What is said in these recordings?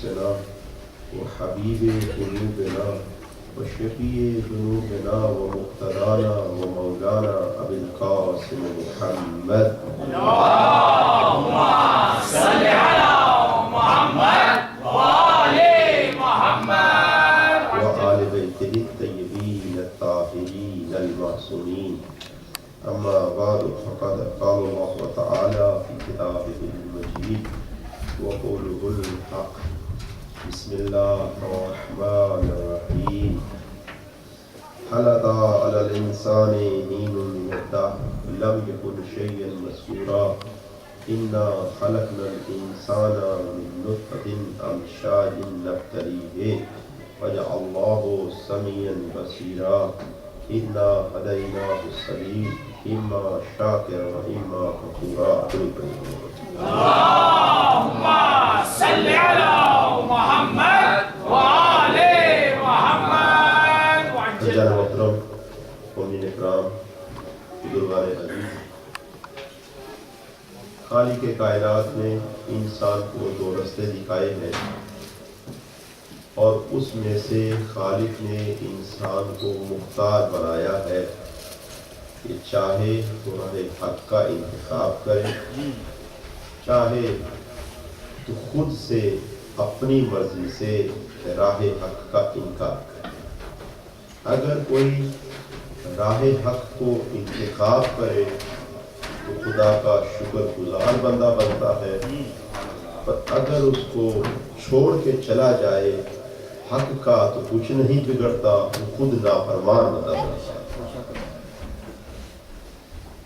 أنفسنا وحبيب قلوبنا وشفيع ذنوبنا ومقتدانا ومولانا أبي القاسم محمد اللهم صل على محمد وآل محمد وآل بيته الطيبين الطاهرين المعصومين. أما بعد فقد قال الله تعالى في كتابه المجيد وقوله الحق. بسم الله الرحمن الرحيم. هل أتى على الإنسان حين من الدهر لم يكن شيئا مذكورا إنا خلقنا الإنسان من نطفة أمشاج نبتليه وجعلناه سميعا بصيرا إنا هديناه السبيل إما شاكرا وإما كفورا. اللهم صل على محمد وآل محمد جناب محترم قومین اکرام بزرگان عزیز، خالق کائنات نے انسان کو دو راستے دکھائے ہیں اور اس میں سے خالق نے انسان کو مختار بنایا ہے کہ چاہے تو راہ حق کا انتخاب کرے، چاہے تو خود سے اپنی مرضی سے راہ حق کا انکار کرے۔ اگر کوئی راہ حق کو انتخاب کرے تو خدا کا شکر گزار بندہ بنتا ہے، پر اگر اس کو چھوڑ کے چلا جائے حق کا تو کچھ نہیں بگڑتا، وہ خود نافرمان بندہ بنتا ہے۔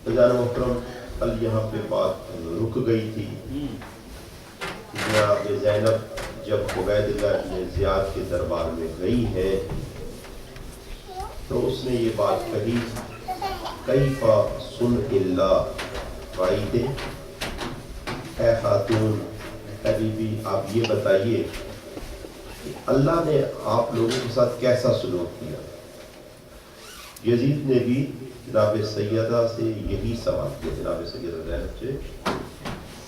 جناب محترم، کل یہاں پہ بات رک گئی تھی۔ جناب زینب جب عبید اللہ بن زیاد کے دربار میں گئی ہے تو اس نے یہ بات کہی، کیف سن اللہ فائدے، اے خاتون اے بی بی آپ یہ بتائیے کہ اللہ نے آپ لوگوں کے ساتھ کیسا سلوک کیا۔ یزید نے بھی جناب سیدہ سے یہی سوال کیا، جناب سیدہ زینب سے،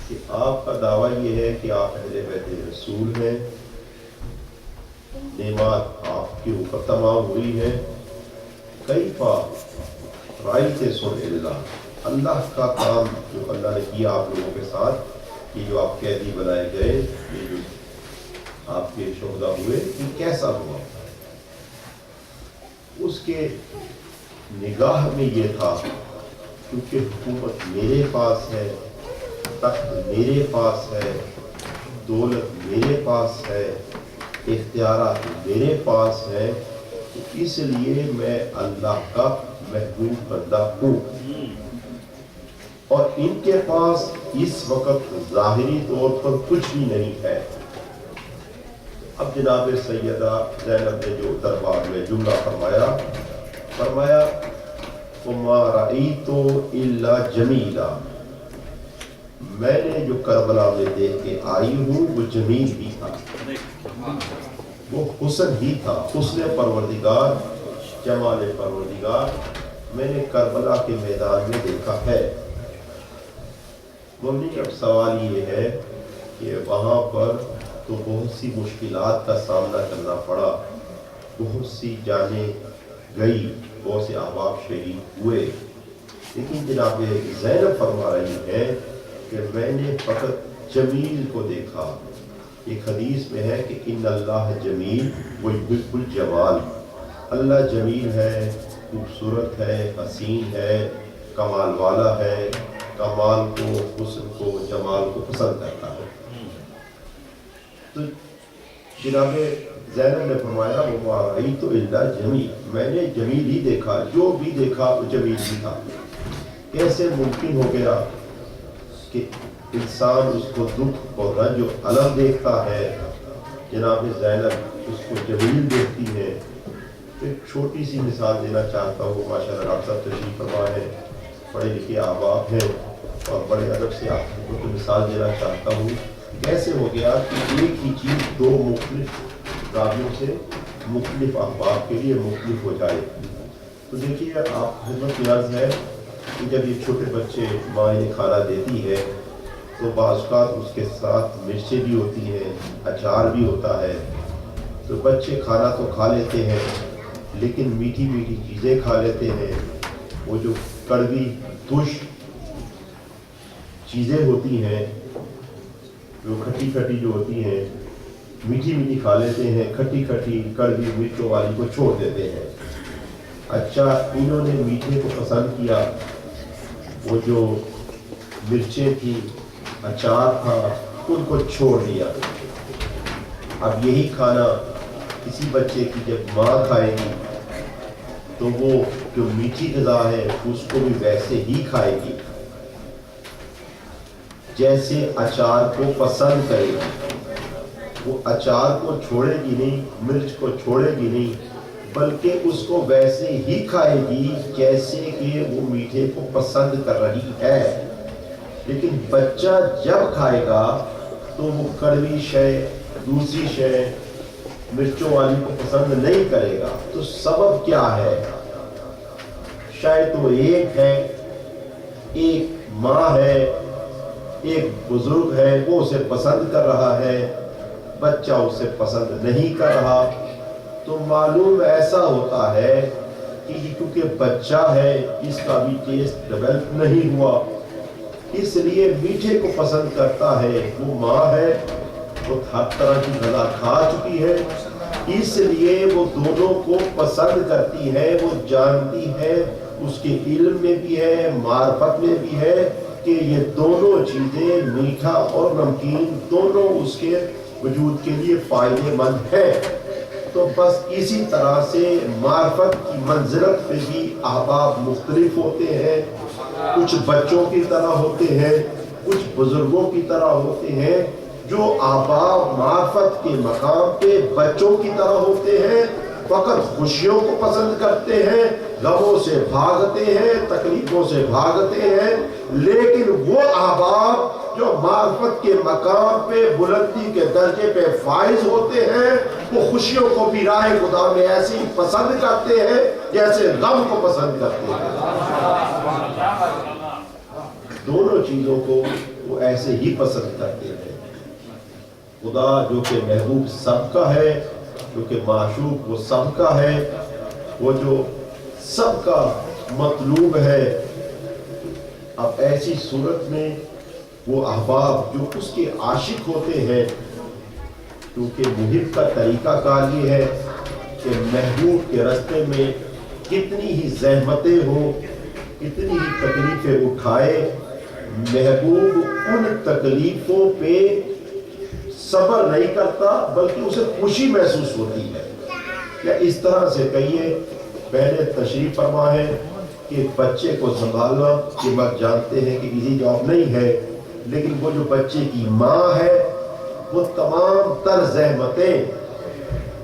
کہ آپ کا دعویٰ یہ ہے کہ آپ اہل بیت رسول ہیں، نعمات آپ کے اوپر تمام ہوئی ہیں، کیفا رائتے سن اللہ، اللہ کا کام جو اللہ نے کیا آپ لوگوں کے ساتھ، یہ جو آپ قیدی بنائے گئے، یہ جو آپ کے شہداء ہوئے، یہ کیسا ہوا۔ اس کے نگاہ میں یہ تھا کیونکہ حکومت میرے پاس ہے، تخت میرے پاس ہے، دولت میرے پاس ہے، اختیارات میرے پاس ہے، تو اس لیے میں اللہ کا محبوب بندہ ہوں، اور ان کے پاس اس وقت ظاہری طور پر کچھ بھی نہیں ہے۔ اب جناب سیدہ زینب نے جو دربار میں جملہ فرمایا وَمَا رَأَيْتُ إِلَّا جَمِيلًا، میں نے جو کربلا میں دیکھ کے آئی ہوں وہ جمیل ہی تھا، وہ حسن ہی تھا، حسن پروردگار، جمال پروردگار میں نے کربلا کے میدان میں دیکھا ہے۔ ممی اب سوال یہ ہے کہ وہاں پر تو بہت سی مشکلات کا سامنا کرنا پڑا، بہت سی جانیں گئی، بہت سے احباب شہید ہوئے، لیکن جناب زینب فرما رہی ہے کہ میں نے فقط جمیل کو دیکھا۔ ایک حدیث میں ہے کہ ان اللہ جمیل ویحب الجمال، اللہ جمیل ہے، خوبصورت ہے، حسین ہے، کمال والا ہے، کمال کو، حسن کو، جمال کو پسند کرتا ہے۔ تو جناب زینب نے فرمایا وَمَا رَأَيْتُ إِلَّا جَمِيلًا، میں نے جمیل ہی دیکھا، جو بھی دیکھا وہ جمیل ہی تھا۔ کیسے ممکن ہو گیا کہ انسان اس کو دکھ اور رنج و الم دیکھتا ہے، جناب زینب اس کو جمیل دیکھتی ہے۔ ایک چھوٹی سی مثال دینا چاہتا ہوں، ماشاءاللہ ڈاکٹر صاحب تشریف فرما ہیں، پڑھے لکھے احباب ہیں، اور بڑے ادب سے آپ کو مثال دینا چاہتا ہوں، کیسے ہو گیا کہ ایک ہی چیز دو مختلف راویوں سے مختلف احباب کے لیے مختلف ہو جائے۔ تو دیکھیے آپ خدمت کی عرض ہے کہ جب یہ چھوٹے بچے ماں انہیں کھانا دیتی ہے تو تو بعض اوقات اس کے ساتھ مرچیں بھی ہوتی ہیں، اچار بھی ہوتا ہے، تو بچے کھانا تو کھا لیتے ہیں لیکن میٹھی میٹھی چیزیں کھا لیتے ہیں۔ وہ جو کڑوی تش چیزیں ہوتی ہیں، جو کھٹی کھٹی جو ہوتی ہیں، میٹھی میٹھی کھا لیتے ہیں، کھٹی کھٹی کڑوی مرچوں والی کو چھوڑ دیتے ہیں۔ اچھا، انہوں نے میٹھے کو پسند کیا، وہ جو مرچیں تھی، اچار تھا، ان کو چھوڑ دیا۔ اب یہی کھانا کسی بچے کی جب ماں کھائے گی تو وہ جو میٹھی غذا ہے اس کو بھی ویسے ہی کھائے گی جیسے اچار کو پسند کرے گی۔ وہ اچار کو چھوڑے گی نہیں، مرچ کو چھوڑے گی نہیں، بلکہ اس کو ویسے ہی کھائے گی جیسے کہ وہ میٹھے کو پسند کر رہی ہے۔ لیکن بچہ جب کھائے گا تو وہ کڑوی شے، دوسری شے، مرچوں والی کو پسند نہیں کرے گا۔ تو سبب کیا ہے؟ شاید وہ ایک ہے، ایک ماں ہے، ایک بزرگ ہے، وہ اسے پسند کر رہا ہے، بچہ اسے پسند نہیں کر رہا۔ تو معلوم ایسا ہوتا ہے کہ کیونکہ بچہ ہے، اس کا بھی ٹیسٹ ڈیولپ نہیں ہوا، اس لیے میٹھے کو پسند کرتا ہے۔ وہ ماں ہے، وہ ہر طرح کی غذا کھا چکی ہے، اس لیے وہ دونوں کو پسند کرتی ہے۔ وہ جانتی ہے، اس کے علم میں بھی ہے، معرفت میں بھی ہے کہ یہ دونوں چیزیں، میٹھا اور نمکین، دونوں اس کے وجود کے لیے فائدے مند ہے۔ تو بس اسی طرح سے معرفت کی منزلت پہ بھی احباب مختلف ہوتے ہیں، کچھ بچوں کی طرح ہوتے ہیں، کچھ بزرگوں کی طرح ہوتے ہیں۔ جو احباب معرفت کے مقام پہ بچوں کی طرح ہوتے ہیں، فقط خوشیوں کو پسند کرتے ہیں، غموں سے بھاگتے ہیں، تکلیفوں سے بھاگتے ہیں۔ لیکن وہ احباب جو معرفت کے مقام پہ بلندی کے درجے پہ فائز ہوتے ہیں، وہ خوشیوں کو بھی راہ خدا میں ایسی پسند کرتے ہیں جیسے غم کو پسند کرتے ہیں۔ دونوں چیزوں کو وہ ایسے ہی پسند کرتے ہیں۔ خدا جو کہ محبوب سب کا ہے، جو کہ معشوق وہ سب کا ہے، وہ جو سب کا مطلوب ہے۔ اب ایسی صورت میں وہ احباب جو اس کے عاشق ہوتے ہیں، کیونکہ محب کا طریقہ کار یہ ہے کہ محبوب کے راستے میں کتنی ہی زحمتیں ہوں، کتنی ہی تکلیفیں اٹھائے، محبوب ان تکلیفوں پہ صبر نہیں کرتا بلکہ اسے خوشی محسوس ہوتی ہے۔ یا اس طرح سے کہیے، پہلے تشریف فرما ہے کہ بچے کو سنبھالنا، یہ بات جانتے ہیں کہ ایزی جاب نہیں ہے، لیکن وہ جو بچے کی ماں ہے وہ تمام تر زحمتیں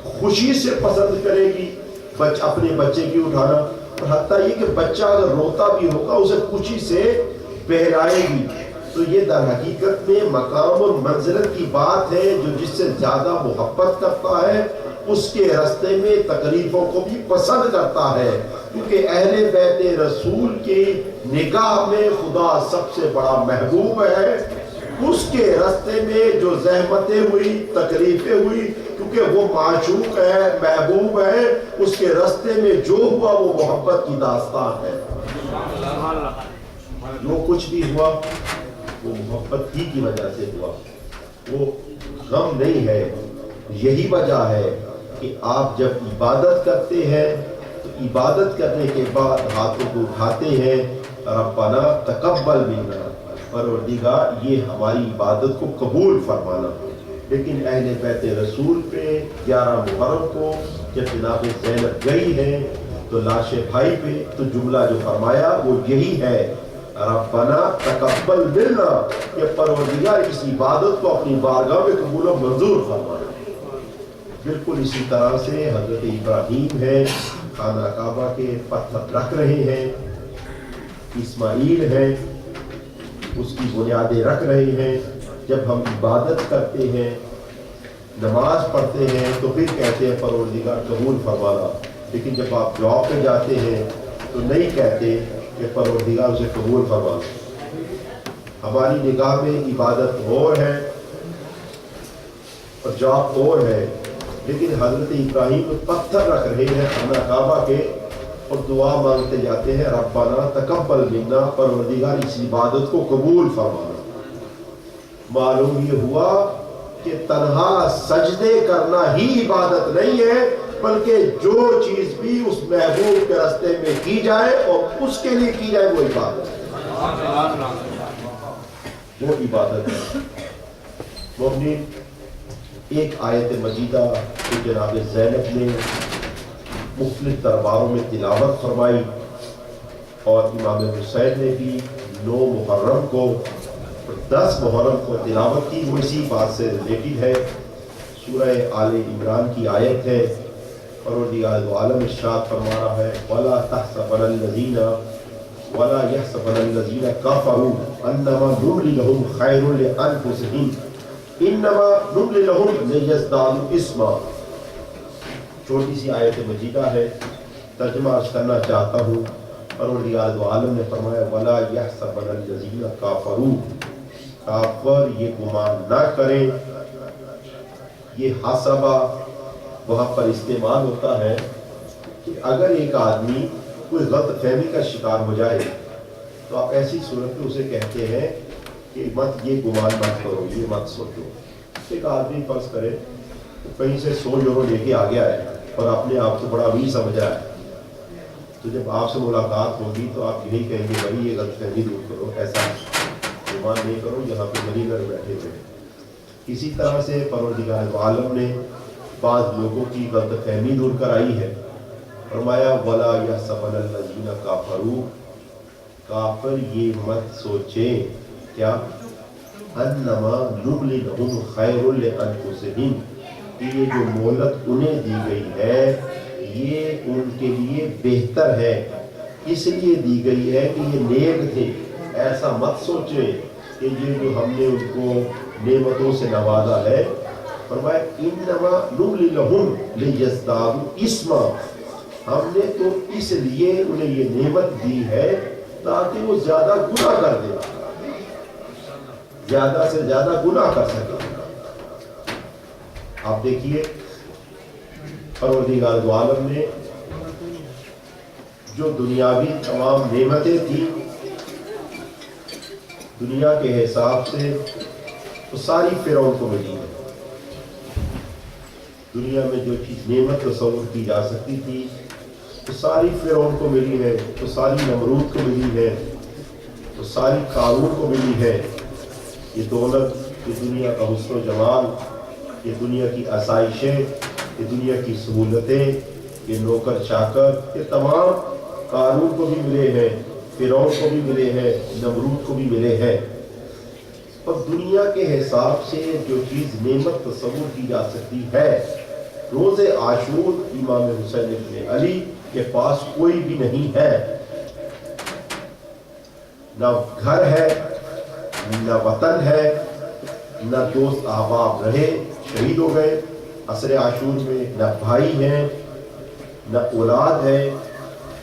خوشی سے پسند کرے گی اپنے بچے کی اٹھانا، اور حتیٰ یہ کہ بچہ اگر روتا بھی ہوگا اسے خوشی سے بہلائے گی۔ تو یہ در حقیقت میں مقام اور منزلت کی بات ہے۔ جو جس سے زیادہ محبت کرتا ہے اس کے راستے میں تکلیفوں کو بھی پسند کرتا ہے، کیونکہ اہل بیت رسول کی نگاہ میں خدا سب سے بڑا محبوب ہے۔ اس کے راستے میں جو زحمتیں ہوئی، تکلیفیں ہوئی، کیونکہ وہ معشوق ہے، محبوب ہے، اس کے راستے میں جو ہوا وہ محبت کی داستان ہے۔ جو کچھ بھی ہوا وہ محبت ہی کی وجہ سے ہوا، وہ غم نہیں ہے۔ یہی وجہ ہے کہ آپ جب عبادت کرتے ہیں تو عبادت کرنے کے بعد ہاتھوں کو اٹھاتے ہیں، ربنا تقبل منا، پروردگار یہ ہماری عبادت کو قبول فرمانا۔ لیکن اہل بیت رسول پہ 11 محرم کو جب جناب زینب گئی ہے تو لاش بھائی پہ تو جملہ جو فرمایا وہ یہی ہے، ربنا تقبل منا، کہ پروردگار اس عبادت کو اپنی بارگاہ میں قبول و منظور فرمانا۔ بالکل اسی طرح سے حضرت ابراہیم ہے، خانہ کعبہ کے پتھر رکھ رہے ہیں، اسماعیل ہے، اس کی بنیادیں رکھ رہے ہیں۔ جب ہم عبادت کرتے ہیں، نماز پڑھتے ہیں تو پھر کہتے ہیں پروردگار قبول فرمانا، لیکن جب آپ جاب پہ جاتے ہیں تو نہیں کہتے کہ پروردگار اسے قبول فرمانا۔ ہماری نگاہ میں عبادت اور ہے اور جاب اور ہے، لیکن حضرت ابراہیم پتھر رکھ رہے ہیں خانہ کعبہ کے اور دعا مانگتے جاتے ہیں ربنا تقبل منا، پروردگار اس عبادت کو قبول فرمانا۔ معلوم یہ ہوا کہ تنہا سجدے کرنا ہی عبادت نہیں ہے، بلکہ جو چیز بھی اس محبوب کے راستے میں کی جائے اور اس کے لیے کی جائے وہ عبادت ہے، وہ عبادت ہے۔ مومنین، ایک آیت مجیدہ کہ جناب زینب نے مختلف درباروں میں تلاوت فرمائی اور امام حسین نے بھی 9 محرم کو اور 10 محرم کو تلاوت کی، وہ اسی بات سے ریلیٹڈ ہے۔ سورہ آل عمران کی آیت ہے، پروردگار دو عالم ارشاد فرما رہا ہے وَلَا تَحْسَبَنَ الَّذِينَ وَلَا يَحْسَبَنَ الَّذِينَ كَفَرُوا أَنَّمَا نُمْلِي لَهُمْ خَيْرٌ لِأَنفُسِهِمْ إِنَّمَا نُمْلِي لَهُمْ لِيَزْدَادُوا إِثْمًا۔ چھوٹی سی آیت مجیدہ ہے، ترجمہ عرض کرنا چاہتا ہوں۔ پروردگار دو عالم نے فرمایا وَلَا يَحْسَبَنَ الَّذِينَ كَفَرُوا، کافر یہ گمان نہ کریں، یہ حسبہ وہاں پر استعمال ہوتا ہے کہ اگر ایک آدمی کوئی غلط فہمی کا شکار ہو جائے تو آپ ایسی صورت میں اسے کہتے ہیں کہ مت یہ گمان مت کرو، یہ مت سوچو۔ ایک آدمی فرض کرے کہیں سے 100 یورو لے کے آ گیا ہے اور اپنے آپ کو بڑا امیر سمجھ رہا ہے، تو جب آپ سے ملاقات ہوگی تو آپ یہی کہیں گے بھائی یہ غلط فہمی دور کرو، ایسا گمان نہیں کرو، یہاں پہ غریب گھر بیٹھے ہوئے۔ اسی طرح سے پروردگار عالم نے بعض لوگوں کی غلط فہمی دور کرائی ہے، فرمایا وَلَا يَحْسَبَنَ الَّذِينَ كَفَرُوا، کافر یہ مت سوچیں کیا أَنَّمَا نُمْلِي لَهُمْ خَيْرٌ لِأَنفُسِهِمْ، کہ یہ جو مہلت انہیں دی گئی ہے یہ ان کے لیے بہتر ہے، اس لیے دی گئی ہے کہ یہ نیک تھے۔ ایسا مت سوچیں کہ یہ جو ہم نے ان کو نعمتوں سے نوازا ہے، فرمایا انما نملی لہم لیزدادوا اثما، ہم نے تو اس لیے انہیں یہ نعمت دی ہے تاکہ وہ زیادہ گناہ کر دیں، زیادہ سے زیادہ گناہ کر سکیں۔ آپ دیکھیے پروردگار دو عالم نے جو دنیاوی تمام نعمتیں تھیں دنیا کے حساب سے وہ ساری فرعون کو ملی ہے۔ دنیا میں جو چیز نعمت تصور کی جا سکتی تھی وہ ساری فرعون کو ملی ہے، وہ ساری نمرود کو ملی ہے، وہ ساری قارون کو ملی ہے۔ یہ دولت، یہ دنیا کا حسن و جمال، یہ دنیا کی آسائشیں، یہ دنیا کی سہولتیں، یہ نوکر چاکر، یہ تمام قارون کو بھی ملے ہیں، فرعون کو بھی ملے ہیں، نمرود کو بھی ملے ہیں۔ اور دنیا کے حساب سے جو چیز نعمت تصور کی جا سکتی ہے، روز عاشور امام حسین ابن علی کے پاس کوئی بھی نہیں ہے، نہ گھر ہے، نہ وطن ہے، نہ دوست احباب رہے شہید ہو گئے عصر عاشور میں، نہ بھائی ہیں، نہ اولاد ہے،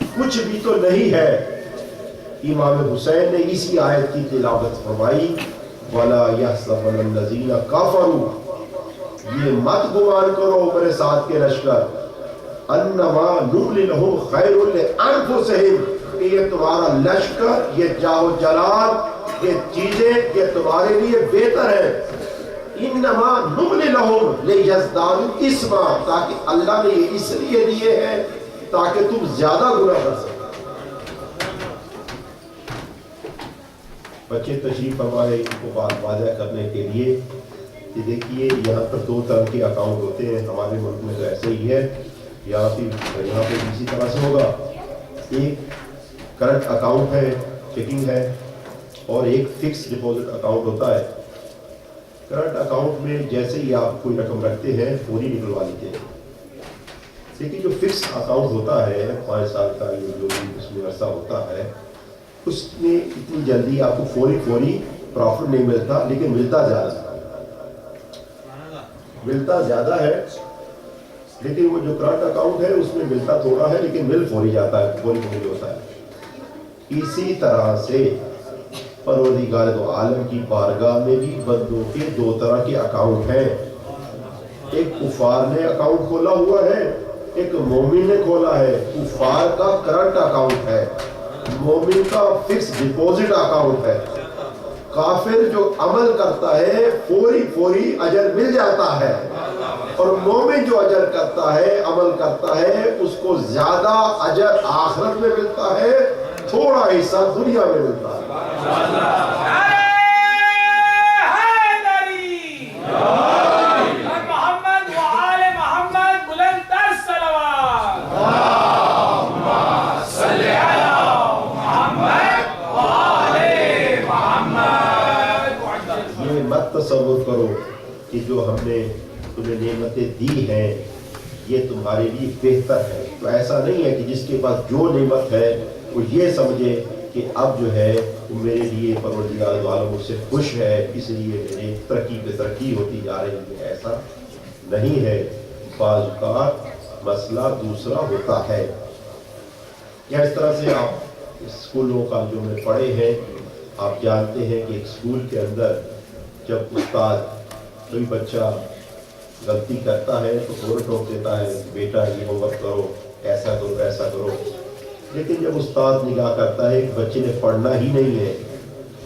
کچھ بھی تو نہیں ہے۔ امام حسین نے اسی آیت کی تلاوت فرمائی وَلَا يَحْسَبَنَ الَّذِينَ كَفَرُوا، یہ مت گمان کرو میرے ساتھ کے لشکر، انما نملی لہم خیر لانفسہم، کہ یہ تمہارا لشکر، یہ جاہ و جلال، یہ چیزیں یہ تمہارے لیے بہتر ہے۔ انما نملی لہم لیزدادوا اثما، تاکہ اللہ نے یہ اس لیے دیے ہیں تاکہ تم زیادہ گناہ کر سکو۔ بچے تشریف ہمارے ان کو بات واضح کرنے کے لیے کہ دیکھیے یہاں پر 2 طرح کے اکاؤنٹ ہوتے ہیں، ہمارے ملک میں تو ایسے ہی ہے، یہاں پہ اسی طرح سے ہوگا۔ ایک کرنٹ اکاؤنٹ ہے، چیکنگ ہے، اور ایک فکس ڈپوزٹ اکاؤنٹ ہوتا ہے۔ کرنٹ اکاؤنٹ میں جیسے ہی آپ کوئی رقم رکھتے ہیں فوری نکلوا لیتے ہیں، لیکن جو فکس اکاؤنٹ ہوتا ہے 5 سال کا جو بھی اس میں عرصہ ہوتا ہے، اس میں اتنی جلدی آپ کو فوری پروفٹ نہیں ملتا، لیکن ملتا زیادہ ہے۔ لیکن وہ جو کرنٹ اکاؤنٹ ہے اس میں ملتا تھوڑا ہے لیکن مل فوری جاتا ہے، فوری ہوتا ہے۔ اسی طرح سے پروردگار دو عالم کی بارگاہ میں بھی بندوں کے دو طرح کے اکاؤنٹ ہیں. ایک کفار نے اکاؤنٹ کھولا ہوا ہے, ایک مومن نے کھولا ہے. کفار کا کرنٹ اکاؤنٹ ہے, مومن کا فکس ڈپوزٹ اکاؤنٹ ہے. کافر جو عمل کرتا ہے فوری اجر مل جاتا ہے, اور مومن جو اجر کرتا ہے, عمل کرتا ہے, اس کو زیادہ اجر آخرت میں ملتا ہے, تھوڑا حصہ دنیا میں ملتا ہے. تصور کرو کہ جو ہم نے تمہیں نعمتیں دی ہیں یہ تمہارے لیے بہتر ہے. تو ایسا نہیں ہے کہ جس کے پاس جو نعمت ہے وہ یہ سمجھے کہ اب جو ہے وہ میرے لیے پروردگار عالم مجھ سے خوش ہے اس لیے میری ترقی پہ ترقی ہوتی جا رہی ہے. ایسا نہیں ہے. بعض اوقات مسئلہ دوسرا ہوتا ہے. یا اس طرح سے آپ اسکولوں کا جو میں پڑھے ہیں, آپ جانتے ہیں کہ ایک اسکول کے اندر جب استاد کوئی بچہ غلطی کرتا ہے تو فوراً ٹوک دیتا ہے, بیٹا یہ ہوم ورک کرو, ایسا کرو ایسا کرو. لیکن جب استاد نگاہ کرتا ہے کہ بچے نے پڑھنا ہی نہیں ہے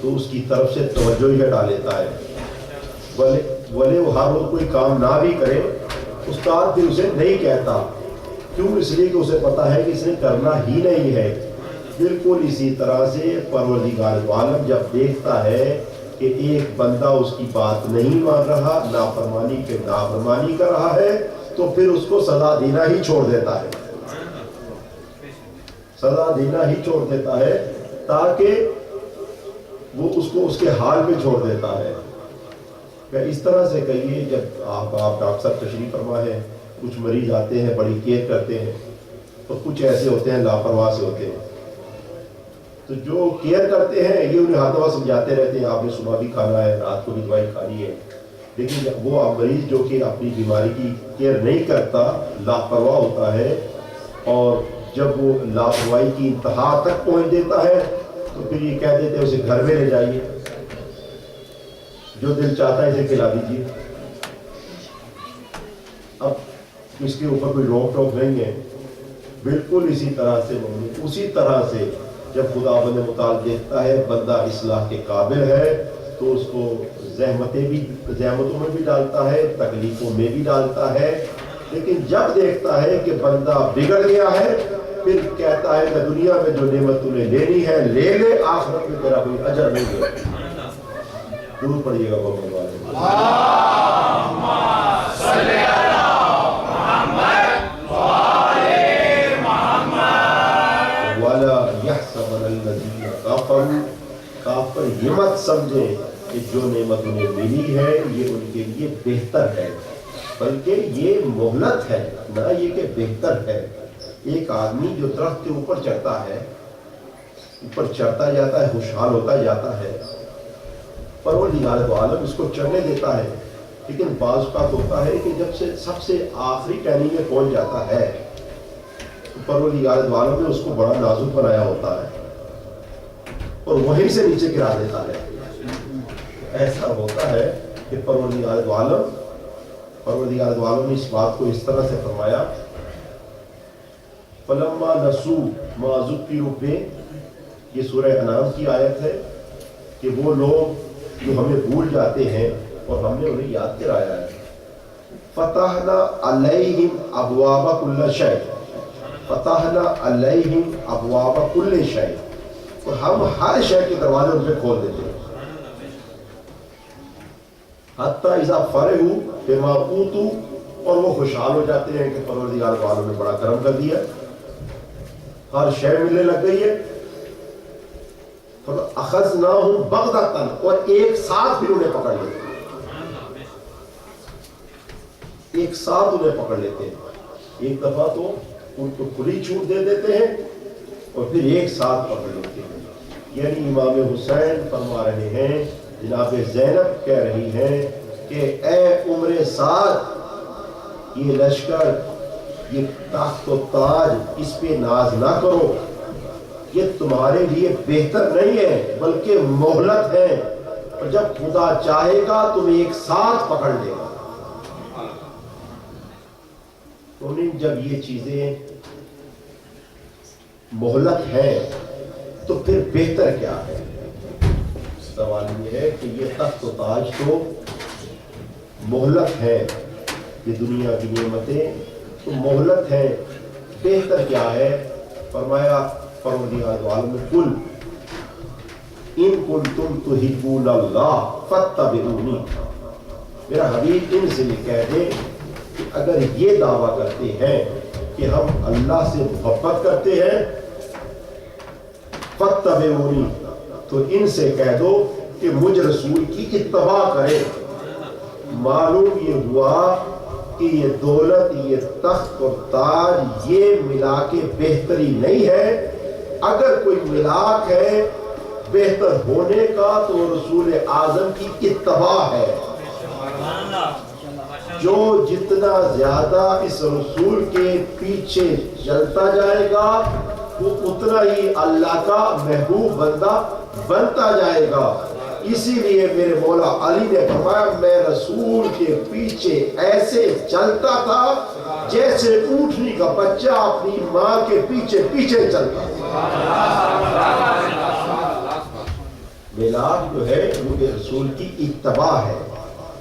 تو اس کی طرف سے توجہ ہی ہٹا لیتا ہے. بھلے وہ ہر روز کوئی کام نہ بھی کرے, استاد بھی اسے نہیں کہتا. کیوں؟ اس لیے کہ اسے پتا ہے کہ اس نے کرنا ہی نہیں ہے. بالکل اسی طرح سے پروردگار عالم جب دیکھتا ہے کہ ایک بندہ اس کی بات نہیں مان رہا, نافرمانی پہ نافرمانی کر رہا ہے, تو پھر اس کو سزا دینا ہی چھوڑ دیتا ہے. سزا دینا ہی چھوڑ دیتا ہے تاکہ وہ اس کو اس کے حال میں چھوڑ دیتا ہے. اس طرح سے کہیے جب آپ ڈاکٹر صاحب تشریف فرما ہے, کچھ مریض آتے ہیں بڑی کیئر کرتے ہیں, اور کچھ ایسے ہوتے ہیں لاپرواہ سے ہوتے ہیں. تو جو کیئر کرتے ہیں یہ انہیں ہاتھوں سمجھاتے رہتے ہیں آپ نے صبح بھی کھانا ہے, رات کو بھی دوائی کھانی ہے. لیکن وہ مریض جو کہ اپنی بیماری کی کیئر نہیں کرتا, لاپرواہ ہوتا ہے, اور جب وہ لاپرواہی کی انتہا تک پہنچ دیتا ہے تو پھر یہ کہہ دیتے ہیں اسے گھر میں لے جائیے, جو دل چاہتا ہے اسے کھلا دیجیے. اب اس کے اوپر کوئی روک ٹوک نہیں ہے. بالکل اسی طرح سے جب خدا بند متعال دیکھتا ہے بندہ اصلاح کے قابل ہے تو اس کو زحمتوں میں بھی ڈالتا ہے, تکلیفوں میں بھی ڈالتا ہے. لیکن جب دیکھتا ہے کہ بندہ بگڑ گیا ہے پھر کہتا ہے کہ دنیا میں جو نعمت تمہیں لینی ہے لے لے, آخرت میں تیرا کوئی اجر نہیں ہے. ضرور پڑھیے گا محمد والے. کافر یہ مت سمجھے کہ جو نعمت انہیں ملی ہے یہ ان کے لیے بہتر ہے, بلکہ یہ مہلت ہے, نہ یہ کہ بہتر ہے. ایک آدمی جو درخت کے اوپر چڑھتا ہے, اوپر چڑھتا جاتا ہے, خوشحال ہوتا جاتا ہے, پروردگار عالم اس کو چڑھنے دیتا ہے. لیکن بعض اوقات ہوتا ہے کہ جب سے سب سے آخری ٹہنی میں پہنچ جاتا ہے تو پروردگار عالم نے اس کو بڑا نازک بنایا ہوتا ہے اور وہیں سے نیچے گرا دیتا ہے. ایسا ہوتا ہے کہ پروردگار عالم نے اس بات کو اس طرح سے فرمایا, فلما نسوا ما ذکروا بہ, یہ سورہ انعام کی آیت ہے کہ وہ لوگ جو ہمیں بھول جاتے ہیں اور ہم نے انہیں یاد کرایا ہے. فتحنا علیہم ابواب کل شیء, فتحنا علیہم ابواب کل شیء, تو ہم ہر شے کے دروازے ان پہ کھول دیتے ہیں. حتیٰ اذا فرحوا بما اوتوا, اور وہ خوشحال ہو جاتے ہیں کہ پروردگار عالم نے بڑا کرم کر دیا, ہر شے ملنے لگ گئی ہے. فَأَخَذْنَاهُمْ بَغْتَةً, اور ایک ساتھ بھی انہیں پکڑ لیتے ہیں, ایک ساتھ انہیں پکڑ لیتے ہیں. ایک دفعہ تو ان کو کھلی چھوٹ دے دیتے ہیں اور پھر ایک ساتھ پکڑ لیتے ہیں. یعنی امام حسین فرما رہے ہیں, جناب زینب کہہ رہی ہیں کہ اے عمر سعد, یہ لشکر, یہ تخت و تاج, اس پہ ناز نہ کرو, یہ تمہارے لیے بہتر نہیں ہے بلکہ مہلت ہے، اور جب خدا چاہے گا تمہیں ایک ساتھ پکڑ لے گا۔ جب یہ چیزیں مہلت ہے تو پھر بہتر کیا ہے؟ سوال یہ ہے کہ یہ تخت و تاج تو مہلت ہے، یہ دنیا کی نعمتیں تو مہلت ہے، بہتر کیا ہے؟ فرمایا پروردگار عالم قل ان کنتم تحبون اللہ فاتبعونی، میرا حبیب ان سے یہ کہہ دے کہ اگر یہ دعویٰ کرتے ہیں کہ ہم اللہ سے محبت کرتے ہیں فاتبعونی، تو ان سے کہہ دو کہ مجھ رسول کی اتباع کرے۔ معلوم یہ ہوا کہ یہ دولت، یہ تخت اور تاج یہ ملا کے بہتری نہیں ہے۔ اگر کوئی ملاک ہے بہتر ہونے کا تو رسول اعظم کی اتباع ہے۔ جو جتنا زیادہ اس رسول کے پیچھے چلتا جائے گا وہ اتنا ہی اللہ کا محبوب بندہ بنتا جائے گا۔ اسی لیے میرے مولا علی نے فرمایا میں رسول کے پیچھے ایسے چلتا تھا جیسے اونٹنی کا بچہ اپنی ماں کے پیچھے پیچھے چلتا تھا۔ ملاک جو ہے وہ رسول کی اتباع ہے۔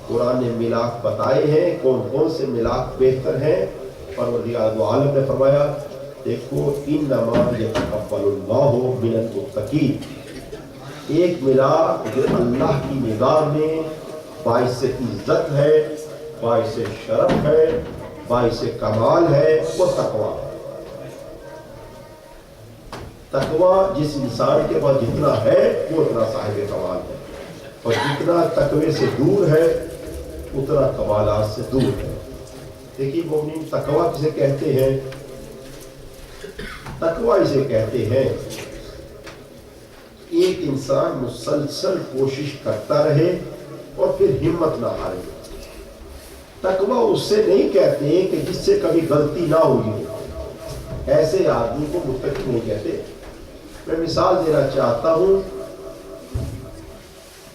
قرآن نے ملاک بتائے ہیں کون کون سے ملاک بہتر ہیں۔ پروردگار عالم نے فرمایا دیکھو انما یتقبل اللہ من المتقین، ایک ملاک جو اللہ کی نگاہ میں باعث عزت ہے، باعث شرف ہے، باعث کمال ہے، وہ تقویٰ ہے۔ تقویٰ جس انسان کے پاس جتنا ہے وہ اتنا صاحب کمال ہے، اور جتنا تقوی سے دور ہے اتنا کمالات سے دور ہے۔ دیکھیے مومنین تقویٰ کسے کہتے ہیں؟ تقویٰ اسے کہتے ہیں ایک انسان مسلسل کوشش کرتا رہے اور پھر ہمت نہ ہارے۔ تقویٰ اس سے نہیں کہتے کہ جس سے کبھی غلطی نہ ہوئی ہو، ایسے آدمی کو متقی نہیں کہتے۔ میں مثال دینا چاہتا ہوں،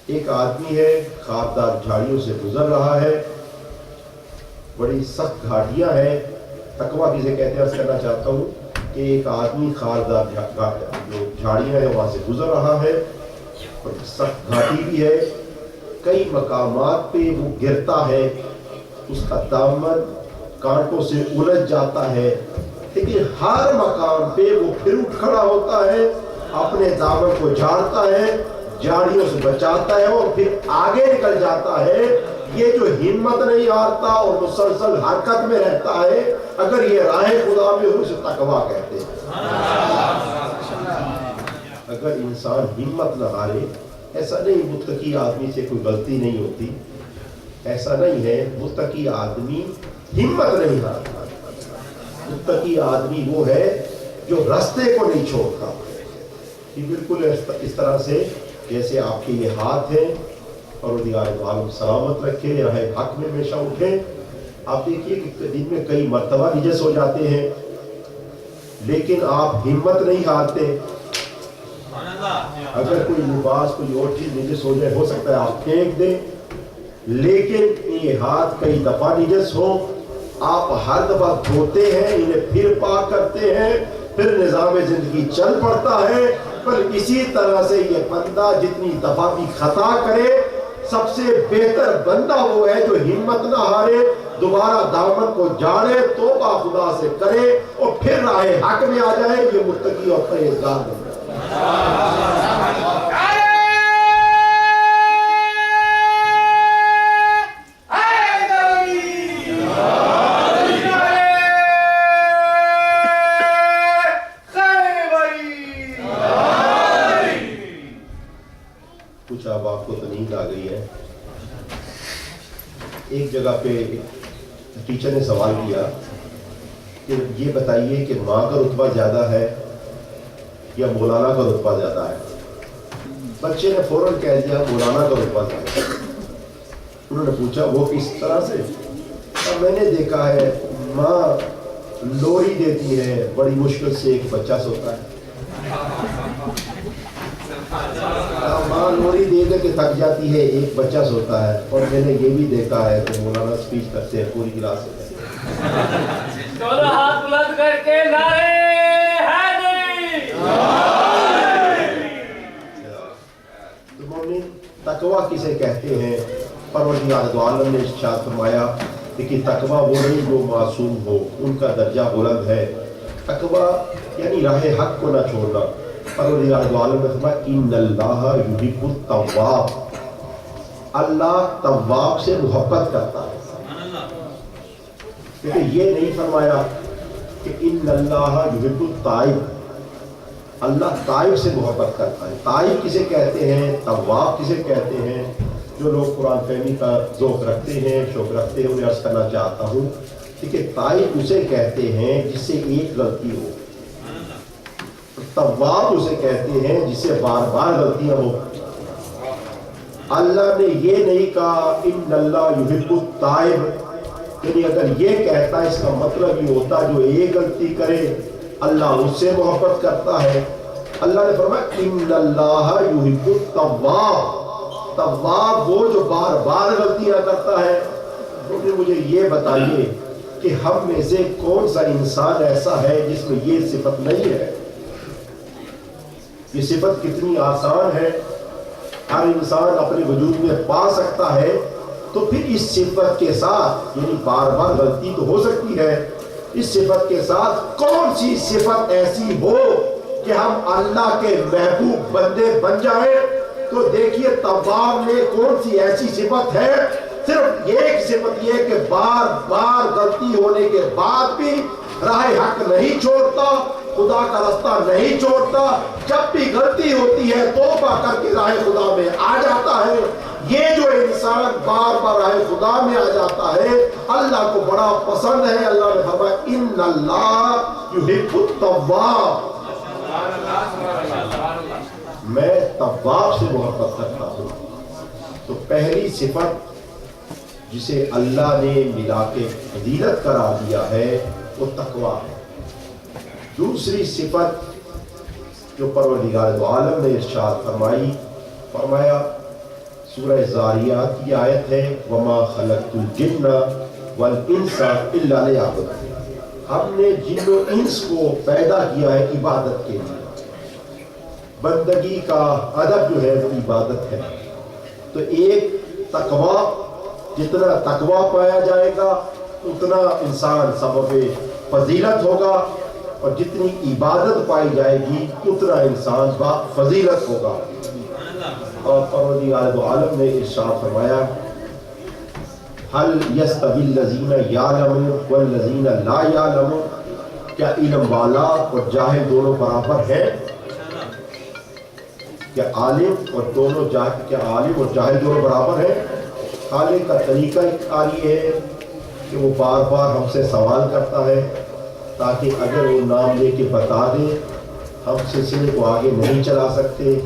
ایک آدمی ہے خاردار جھاڑیوں سے گزر رہا ہے، بڑی سخت گھاٹیاں ہیں۔ تقویٰ کسے کہتے ہیں عرض کرنا چاہتا ہوں کہ ایک آدمی خاردار جو جھاڑیاں ہیں وہاں سے گزر رہا ہے اور سخت گھاٹی بھی ہے، کئی مقامات پہ وہ گرتا ہے، اس کا دامن کانٹوں سے الجھ جاتا ہے، لیکن ہر مقام پہ وہ پھر اٹھ کھڑا ہوتا ہے، اپنے دامن کو جھاڑتا ہے، جھاڑیوں سے بچاتا ہے اور پھر آگے نکل جاتا ہے۔ یہ جو ہمت نہیں ہارتا اور مسلسل حرکت میں رہتا ہے، اگر یہ راہ خدا میں ہو اسے تقویٰ کہتے ہیں۔ اگر انسان ہمت نہ ہارے، ایسا نہیں متقی آدمی سے کوئی غلطی نہیں ہوتی، ایسا نہیں ہے۔ متقی آدمی ہمت نہیں ہارتا، متقی آدمی وہ ہے جو راستے کو نہیں چھوڑتا۔ یہ بالکل اس طرح سے جیسے آپ کے یہ ہاتھ ہیں، پروردگار عالم سلامت رکھے، راہ حق میں ہمیشہ اٹھیں۔ آپ دیکھیے کہ دن میں کئی مرتبہ نجس ہو جاتے ہیں لیکن آپ ہمت نہیں ہارتے۔ اگر کوئی لباس کوئی اور چیز نجس ہو جائے، ہو سکتا ہے آپ پھینک دیں، لیکن یہ ہاتھ کئی دفعہ نجس ہو، آپ ہر دفعہ دھوتے ہیں، انہیں پھر پاک کرتے ہیں، پھر نظام زندگی چل پڑتا ہے۔ پر اسی طرح سے یہ بندہ جتنی دفعہ بھی خطا کرے، سب سے بہتر بندہ وہ ہے جو ہمت نہ ہارے، دوبارہ دامن کو جاڑے، توبہ خدا سے کرے اور پھر راہ حق میں آ جائے۔ یہ متقی اور پرہیزگار بندہ کچھ اب آپ کو تو نیند آ گئی ہے۔ ایک جگہ پہ ٹیچر نے سوال کیا کہ یہ بتائیے کہ ماں کا رتبہ زیادہ ہے یا مولانا کا رتبہ زیادہ ہے؟ بچے نے فوراً کہہ دیا مولانا کا رتبہ زیادہ ہے۔ انہوں نے پوچھا وہ کس طرح سے؟ اور میں نے دیکھا ہے ماں لوری دیتی ہے، بڑی مشکل سے ایک بچہ سوتا ہے، ماں لوری دے دے کے تھک جاتی ہے، ایک بچہ سوتا ہے. اور میں نے یہ بھی دیکھا ہے کہ مولانا اسپیچ کرتے ہیں پوری کلاس میں. دونوں ہاتھ بلند کر کے نعرے حیدری. تو مومن تقویٰ کسے کہتے ہیں؟ پروردگار دو عالم نے ارشاد فرمایا کہ تقویٰ وہ نہیں جو معصوم ہو، ان کا درجہ بلند ہے. تقویٰ یعنی راہ حق کو نہ چھوڑنا. پروردگار دو عالم نے فرمایا ان اللہ یحب التواب، اللہ تواب سے محبت کرتا ہے. لیکن یہ نہیں فرمایا کہ ان اللہ یحب التائب، اللہ تائب سے محبت کرتا ہے. تائب کسے کہتے ہیں، تواب کسے کہتے ہیں؟ جو لوگ قرآن فہمی کا ذوق رکھتے ہیں، شوق رکھتے ہیں، انہیں عرض کرنا چاہتا ہوں کہ تائب اسے کہتے ہیں جس سے ایک غلطی ہو، تواب اسے کہتے ہیں جس سے بار بار غلطیاں ہو. اللہ نے یہ نہیں کہا ان اللہ یحب التائب، یعنی اگر یہ کہتا ہے اس کا مطلب یہ ہوتا جو ایک غلطی کرے اللہ اس سے محبت کرتا ہے. اللہ نے فرمایا ان اللہ یحب التواب، تواب وہ جو بار بار غلطیاں کرتا ہے. مجھے یہ بتائیے کہ ہم میں سے کون سا انسان ایسا ہے جس میں یہ صفت نہیں ہے؟ یہ صفت کتنی آسان ہے، ہر انسان اپنے وجود میں پا سکتا ہے. تو پھر اس صفت کے ساتھ یعنی بار بار غلطی تو ہو سکتی ہے، اس صفت کے ساتھ کون سی صفت ایسی ہو کہ ہم اللہ کے محبوب بندے بن جائیں؟ تو دیکھیے تواب میں کون سی ایسی صفت ہے؟ صرف ایک صفت یہ کہ بار بار غلطی ہونے کے بعد بھی راہ حق نہیں چھوڑتا، خدا کا رستہ نہیں چھوڑتا. جب بھی غلطی ہوتی ہے توبہ کر کے راہ خدا میں آ جاتا ہے. یہ جو انسان بار بار راہ خدا میں آ جاتا ہے اللہ کو بڑا پسند ہے. اللہ نے فرمایا ان اللہ یحب التواب، میں تواب سے محبت کرتا ہوں. تو پہلی صفت جسے اللہ نے ملا کے فضیلت قرار دیا ہے وہ تقویٰ ہے. دوسری صفت جو پروردگار دو عالم نے ارشاد فرمایا سورہ زاریات کی آیت ہے وما خلقت الجن والانس الا لیعبدون، ہم نے جن و انس کو پیدا کیا ہے عبادت کے لیے. بندگی کا ادب جو ہے وہ عبادت ہے. تو ایک تقویٰ، جتنا تقویٰ پایا جائے گا اتنا انسان سبب فضیلت ہوگا، اور جتنی عبادت پائی جائے گی اتنا انسان با فضیلت ہوگا. اور پروردگار دو عالم نے ارشاد فرمایا هل يستوي الذين يعلمون والذين لا يعلمون، کیا علم والا اور جاہل دونوں برابر ہیں؟ کیا عالم اور جاہل دونوں برابر ہیں؟ خالق کا طریقہ کاری ہے کہ وہ بار بار ہم سے سوال کرتا ہے تاکہ اگر وہ نام لے کے بتا دے ہم سلسلے کو آگے نہیں چلا سکتے.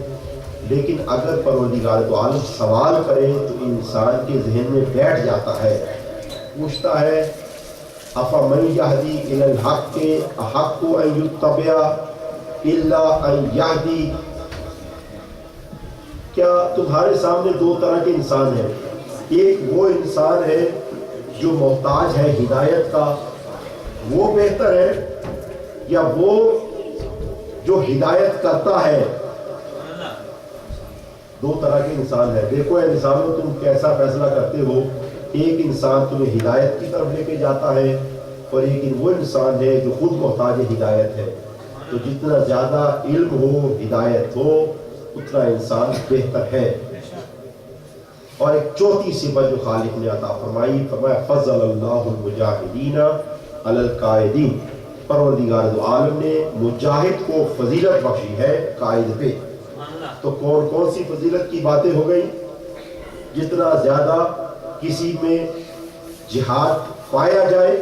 لیکن اگر پروردگار دو عالم سوال کرے تو انسان کے ذہن میں بیٹھ جاتا ہے. پوچھتا ہے افمن یہدی الی الحق احق ان یتبع الا ان یہدی، کیا تمہارے سامنے دو طرح کے انسان ہیں؟ ایک وہ انسان ہے جو محتاج ہے ہدایت کا، وہ بہتر ہے، یا وہ جو ہدایت کرتا ہے؟ دو طرح کے انسان ہے. دیکھو اے انسانوں تم کیسا فیصلہ کرتے ہو؟ ایک انسان تمہیں ہدایت کی طرف لے کے جاتا ہے اور ایک وہ انسان ہے جو خود محتاج ہدایت ہے. تو جتنا زیادہ علم ہو، ہدایت ہو، اتنا انسان بہتر ہے. اور ایک چوتھی صفت جو خالق نے عطا فرمایا فضل اللہ المجاہدین علی القائدین، پروردگار دو عالم نے مجاہد کو فضیلت بخشی ہے قائد پہ. تو کون کون سی فضیلت کی باتیں ہو گئی؟ جتنا زیادہ کسی میں جہاد پایا جائے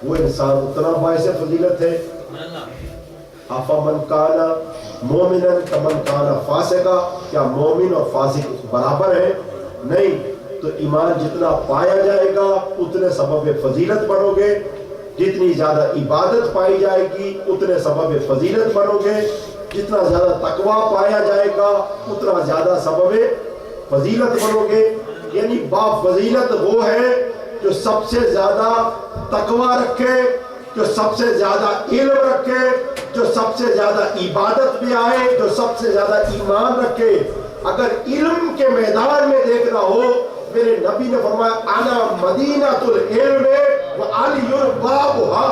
وہ انسان اتنا باعث فضیلت ہے. افمن کان مومنا کمن کان فاسقا، کیا مومن اور فاسق برابر ہیں؟ نہیں. تو ایمان جتنا پایا جائے گا اتنے سبب فضیلت بنو گے، جتنی زیادہ عبادت پائی جائے گی اتنے سبب فضیلت بنو گے. جتنا زیادہ تقوی پایا جائے گا اتنا زیادہ سبب فضیلت بنو گے. یعنی با فضیلت وہ ہے جو سب سے زیادہ تقوی رکھے, جو سب سے زیادہ علم رکھے, جو سب سے زیادہ عبادت میں آئے, جو سب سے زیادہ ایمان رکھے. اگر علم کے میدان میں دیکھنا ہو, میرے نبی نے فرمایا انا مدینۃ العلم وعلی بابھا,